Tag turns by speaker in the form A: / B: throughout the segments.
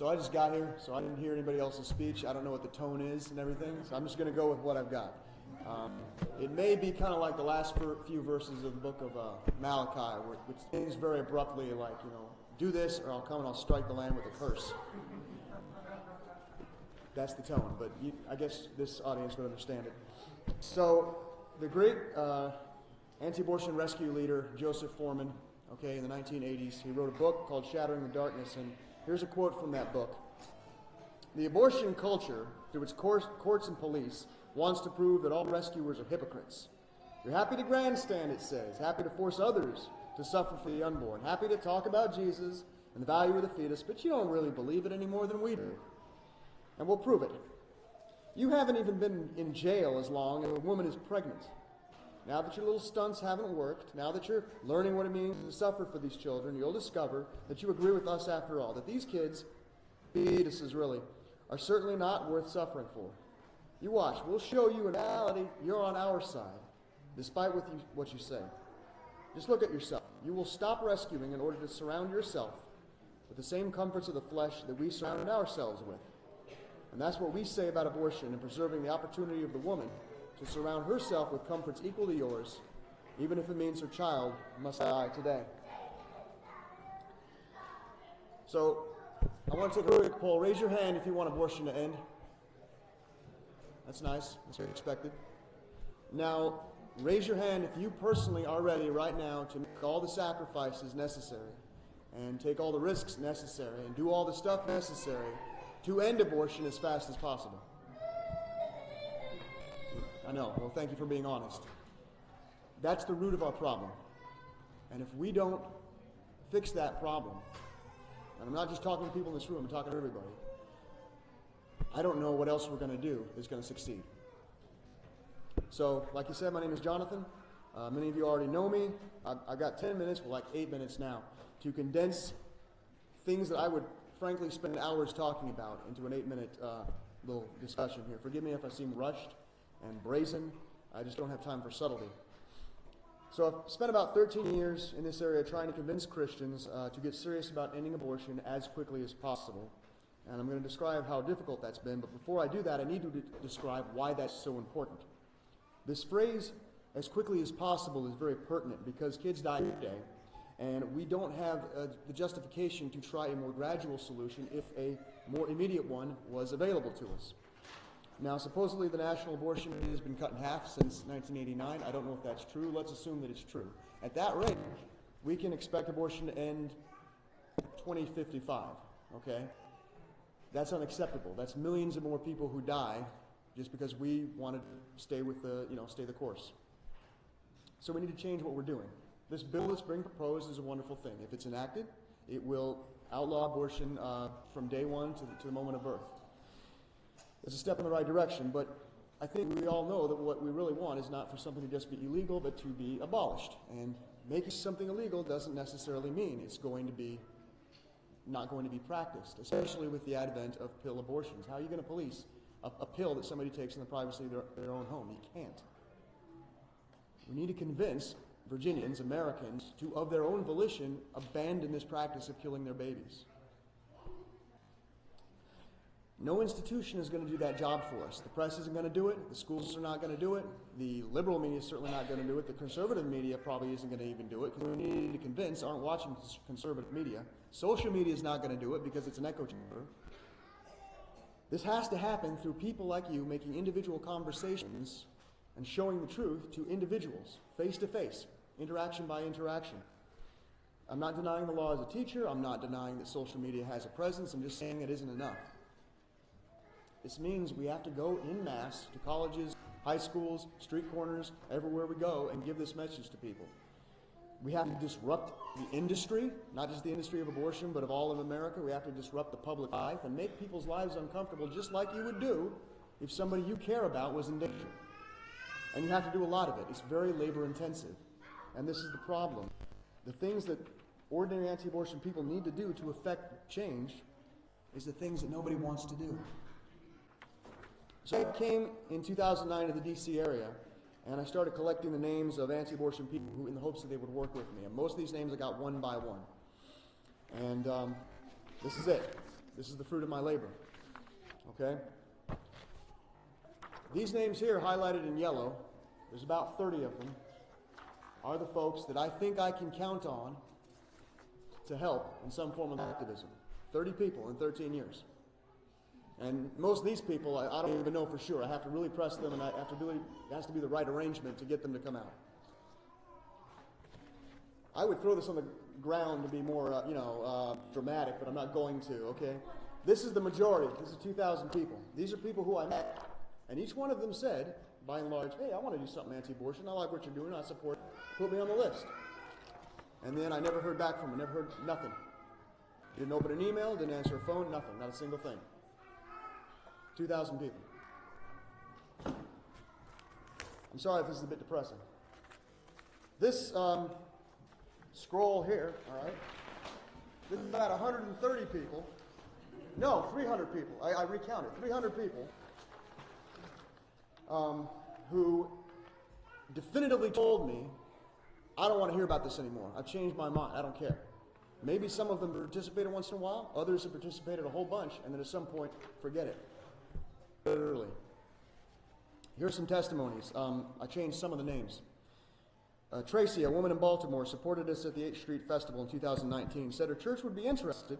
A: So I just got here, so I didn't hear anybody else's speech. I don't know what the tone is and everything, so I'm just going to go with what I've got. It may be kind of like the last few verses of the book of Malachi, which ends very abruptly, like, do this or I'll come and I'll strike the land with a curse. That's the tone, but I guess this audience would understand it. So the great anti-abortion rescue leader, Joseph Foreman, in the 1980s, he wrote a book called Shattering the Darkness, and here's a quote from that book. The abortion culture, through its courts and police, wants to prove that all rescuers are hypocrites. You're happy to grandstand, it says, happy to force others to suffer for the unborn, happy to talk about Jesus and the value of the fetus, but you don't really believe it any more than we do. And we'll prove it. You haven't even been in jail as long as a woman is pregnant. Now that your little stunts haven't worked, now that you're learning what it means to suffer for these children, you'll discover that you agree with us after all, that these kids, fetuses really, are certainly not worth suffering for. You watch. We'll show you in reality you're on our side, despite what you say. Just look at yourself. You will stop rescuing in order to surround yourself with the same comforts of the flesh that we surround ourselves with. And that's what we say about abortion and preserving the opportunity of the woman to surround herself with comforts equal to yours, even if it means her child must die today. So, I want to take a quick poll. Raise your hand if you want abortion to end. That's nice. That's very expected. Now, raise your hand if you personally are ready right now to make all the sacrifices necessary and take all the risks necessary and do all the stuff necessary to end abortion as fast as possible. I know. Well, thank you for being honest. That's the root of our problem. And if we don't fix that problem, and I'm not just talking to people in this room, I'm talking to everybody, I don't know what else we're going to do that's going to succeed. So, like you said, my name is Jonathan. Many of you already know me. I've got 10 minutes, well, like 8 minutes now, to condense things that I would frankly spend hours talking about into an 8-minute little discussion here. Forgive me if I seem rushed and brazen. I just don't have time for subtlety. So I've spent about 13 years in this area trying to convince Christians to get serious about ending abortion as quickly as possible. And I'm going to describe how difficult that's been, but before I do that, I need to describe why that's so important. This phrase, as quickly as possible, is very pertinent because kids die every day, and we don't have the justification to try a more gradual solution if a more immediate one was available to us. Now, supposedly the national abortion rate has been cut in half since 1989. I don't know if that's true. Let's assume that it's true. At that rate, we can expect abortion to end 2055, okay? That's unacceptable. That's millions of more people who die just because we want to stay with stay the course. So we need to change what we're doing. This bill that's being proposed is a wonderful thing. If it's enacted, it will outlaw abortion from day one to the moment of birth. It's a step in the right direction, but I think we all know that what we really want is not for something to just be illegal, but to be abolished. And making something illegal doesn't necessarily mean it's not going to be practiced, especially with the advent of pill abortions. How are you going to police a pill that somebody takes in the privacy of their own home? You can't. We need to convince Virginians, Americans, to, of their own volition, abandon this practice of killing their babies. No institution is going to do that job for us. The press isn't going to do it. The schools are not going to do it. The liberal media is certainly not going to do it. The conservative media probably isn't going to even do it because we need to convince aren't watching conservative media. Social media is not going to do it because it's an echo chamber. This has to happen through people like you making individual conversations and showing the truth to individuals, face to face, interaction by interaction. I'm not denying the law as a teacher. I'm not denying that social media has a presence. I'm just saying it isn't enough. This means we have to go en masse to colleges, high schools, street corners, everywhere we go, and give this message to people. We have to disrupt the industry, not just the industry of abortion, but of all of America. We have to disrupt the public life and make people's lives uncomfortable, just like you would do if somebody you care about was in danger. And you have to do a lot of it. It's very labor intensive. And this is the problem. The things that ordinary anti-abortion people need to do to effect change is the things that nobody wants to do. So I came in 2009 to the D.C. area, and I started collecting the names of anti-abortion people in the hopes that they would work with me. And most of these names I got one by one. And this is it. This is the fruit of my labor. Okay? These names here, highlighted in yellow, there's about 30 of them, are the folks that I think I can count on to help in some form of activism. 30 people in 13 years. And most of these people, I don't even know for sure. I have to really press them, and it has to be the right arrangement to get them to come out. I would throw this on the ground to be more, dramatic, but I'm not going to, okay? This is the majority. This is 2,000 people. These are people who I met. And each one of them said, by and large, hey, I want to do something anti-abortion. I like what you're doing. I support it. Put me on the list. And then I never heard back from them. Never heard nothing. Didn't open an email, didn't answer a phone, nothing. Not a single thing. 2,000 people. I'm sorry if this is a bit depressing. This scroll here, all right, this is about 130 people. No, 300 people. I recounted. 300 people who definitively told me, I don't want to hear about this anymore. I've changed my mind. I don't care. Maybe some of them participated once in a while. Others have participated a whole bunch, and then at some point, forget it. Literally. Here's some testimonies. I changed some of the names. Tracy, a woman in Baltimore, supported us at the 8th Street Festival in 2019, said her church would be interested,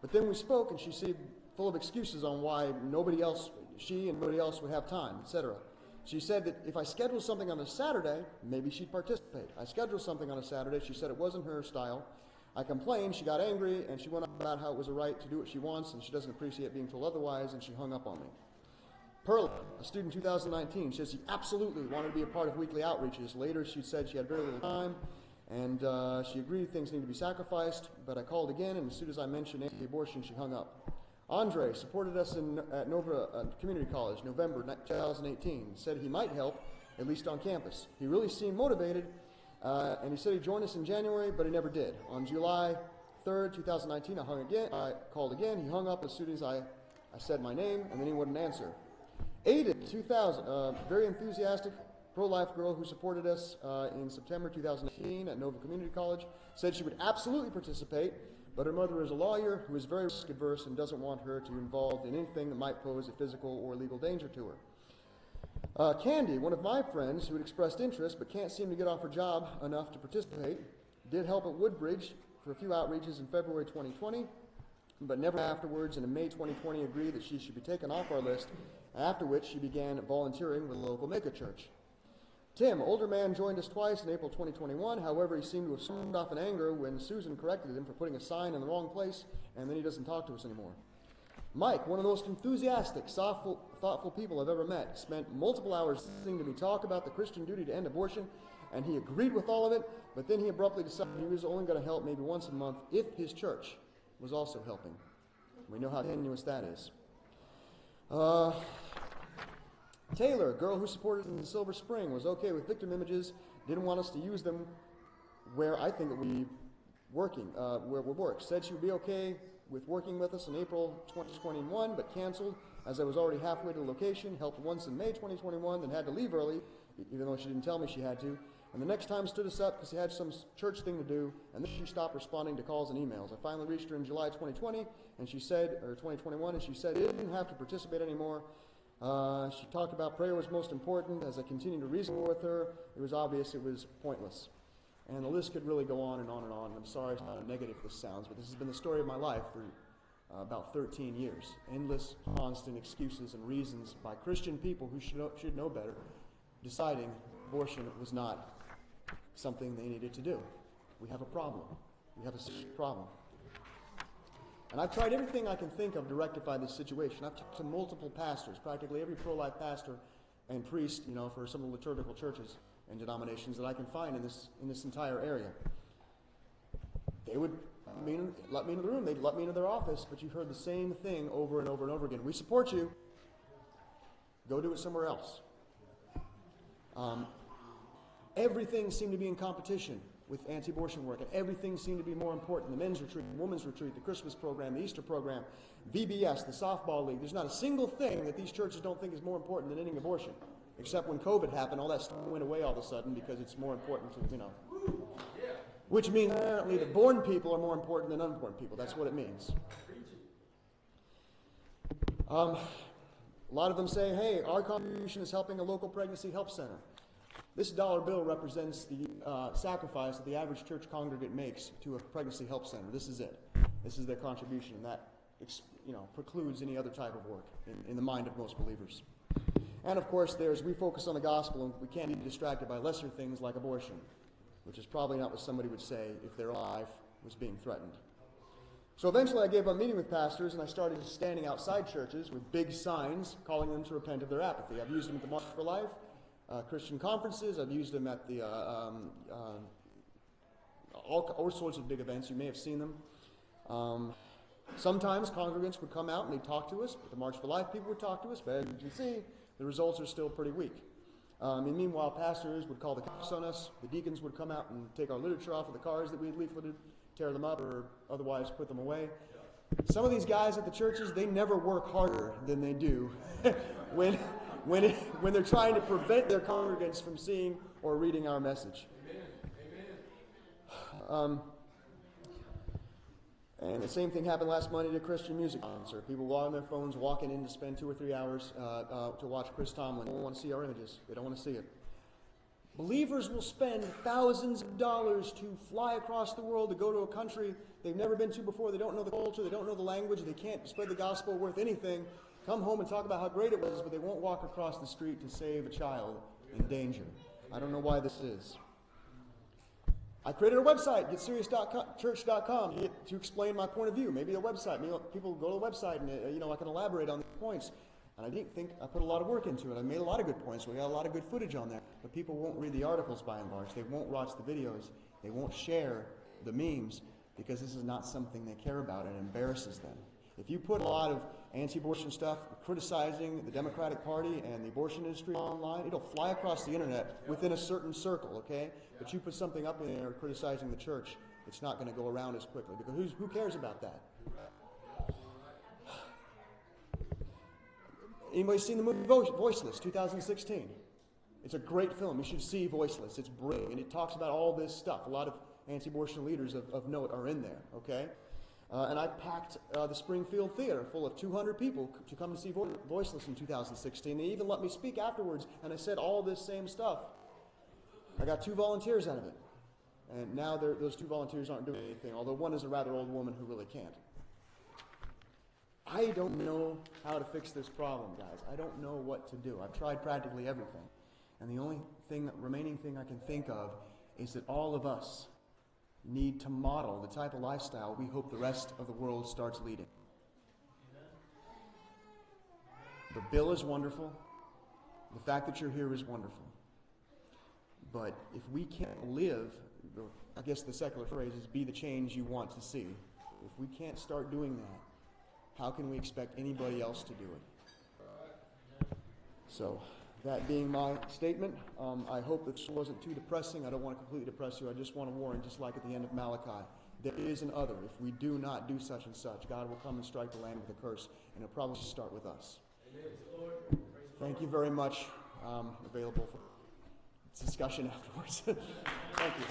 A: but then we spoke, and she seemed full of excuses on why she and nobody else would have time, etc. She said that if I scheduled something on a Saturday, maybe she'd participate. I scheduled something on a Saturday. She said it wasn't her style. I complained. She got angry, and she went on about how it was a right to do what she wants, and she doesn't appreciate being told otherwise, and she hung up on me. Perla, a student in 2019, says she absolutely wanted to be a part of weekly outreaches. Later, she said she had very little time, and she agreed things need to be sacrificed, but I called again, and as soon as I mentioned anti-abortion, she hung up. Andre supported us at Nova Community College, November 2018, said he might help, at least on campus. He really seemed motivated, and he said he'd join us in January, but he never did. On July 3rd, 2019, I called again. He hung up as soon as I said my name, and then he wouldn't answer. Aiden, 2000, very enthusiastic pro-life girl who supported us in September 2018 at Nova Community College, said she would absolutely participate, but her mother is a lawyer who is very risk-averse and doesn't want her to be involved in anything that might pose a physical or legal danger to her. Candy, one of my friends who had expressed interest but can't seem to get off her job enough to participate, did help at Woodbridge for a few outreaches in February 2020, but never afterwards, and in May 2020 agreed that she should be taken off our list, after which she began volunteering with a local megachurch. Tim, older man, joined us twice in April 2021. However, he seemed to have stormed off in anger when Susan corrected him for putting a sign in the wrong place, and then he doesn't talk to us anymore. Mike, one of the most enthusiastic, thoughtful people I've ever met, spent multiple hours listening to me talk about the Christian duty to end abortion, and he agreed with all of it, but then he abruptly decided he was only going to help maybe once a month if his church was also helping. We know how tenuous that is. Taylor, a girl who supported in Silver Spring, was okay with victim images, didn't want us to use them where I think it would be working, where it would work. Said she would be okay with working with us in April 2021, but canceled as I was already halfway to the location, helped once in May 2021, then had to leave early, even though she didn't tell me she had to. And the next time stood us up because she had some church thing to do, and then she stopped responding to calls and emails. I finally reached her in July 2020, and she said, or 2021, and she said she didn't have to participate anymore. She talked about prayer was most important. As I continued to reason with her, it was obvious it was pointless. And the list could really go on and on and on. I'm sorry how negative this sounds, but this has been the story of my life for about 13 years. Endless, constant excuses and reasons by Christian people who should know better, deciding abortion was not something they needed to do. We have a problem. We have a serious problem. And I've tried everything I can think of to rectify this situation. I've talked to multiple pastors, practically every pro-life pastor and priest, for some of the liturgical churches and denominations that I can find in this entire area. They would let me into the room. They'd let me into their office, but you heard the same thing over and over and over again. We support you. Go do it somewhere else. Everything seemed to be in competition with anti-abortion work, and everything seemed to be more important. The men's retreat, the women's retreat, the Christmas program, the Easter program, VBS, the softball league. There's not a single thing that these churches don't think is more important than ending abortion, except when COVID happened, all that stuff went away all of a sudden because it's more important to, Which means apparently that born people are more important than unborn people. That's what it means. A lot of them say, hey, our contribution is helping a local pregnancy help center. This dollar bill represents the sacrifice that the average church congregant makes to a pregnancy help center. This is it. This is their contribution, and that precludes any other type of work in the mind of most believers. And of course, we focus on the gospel, and we can't be distracted by lesser things like abortion, which is probably not what somebody would say if their life was being threatened. So eventually I gave up meeting with pastors, and I started standing outside churches with big signs calling them to repent of their apathy. I've used them at the March for Life, Christian conferences. I've used them at the all sorts of big events. You may have seen them. Sometimes congregants would come out and they'd talk to us. At the March for Life, people would talk to us, but as you can see, the results are still pretty weak. And meanwhile, pastors would call the cops on us. The deacons would come out and take our literature off of the cars that we had leafleted, tear them up, or otherwise put them away. Some of these guys at the churches, they never work harder than they do when they're trying to prevent their congregants from seeing or reading our message. And the same thing happened last Monday at a Christian music concert. People were on their phones walking in to spend 2 or 3 hours to watch Chris Tomlin. They don't want to see our images. They don't want to see it. Believers will spend thousands of dollars to fly across the world to go to a country they've never been to before. They don't know the culture. They don't know the language. They can't spread the gospel worth anything. Come home and talk about how great it was, but they won't walk across the street to save a child in danger. I don't know why this is. I created a website, getserious.church.com, to explain my point of view. Maybe a website. Maybe people go to the website and I can elaborate on the points. And I didn't think I put a lot of work into it. I made a lot of good points. We got a lot of good footage on there. But people won't read the articles by and large. They won't watch the videos. They won't share the memes because this is not something they care about and it embarrasses them. If you put a lot of anti-abortion stuff criticizing the Democratic Party and the abortion industry online, it'll fly across the internet within a certain circle, okay? But you put something up in there criticizing the church, it's not going to go around as quickly because who cares about that? Anybody seen the movie Voiceless, 2016? It's a great film. You should see Voiceless. It's brilliant. And it talks about all this stuff. A lot of anti-abortion leaders of note are in there, okay? And I packed the Springfield Theater full of 200 people to come and see Voiceless in 2016. They even let me speak afterwards, and I said all this same stuff. I got 2 volunteers out of it. And now those 2 volunteers aren't doing anything, although one is a rather old woman who really can't. I don't know how to fix this problem, guys. I don't know what to do. I've tried practically everything. And the only remaining thing I can think of is that all of us need to model the type of lifestyle we hope the rest of the world starts leading. The bill is wonderful. The fact that you're here is wonderful. But if we can't live, I guess the secular phrase is be the change you want to see. If we can't start doing that, how can we expect anybody else to do it? So, that being my statement, I hope this wasn't too depressing. I don't want to completely depress you. I just want to warn, just like at the end of Malachi, there is an other. If we do not do such and such, God will come and strike the land with a curse, and it'll probably start with us. Thank you very much. Available for discussion afterwards. Thank you.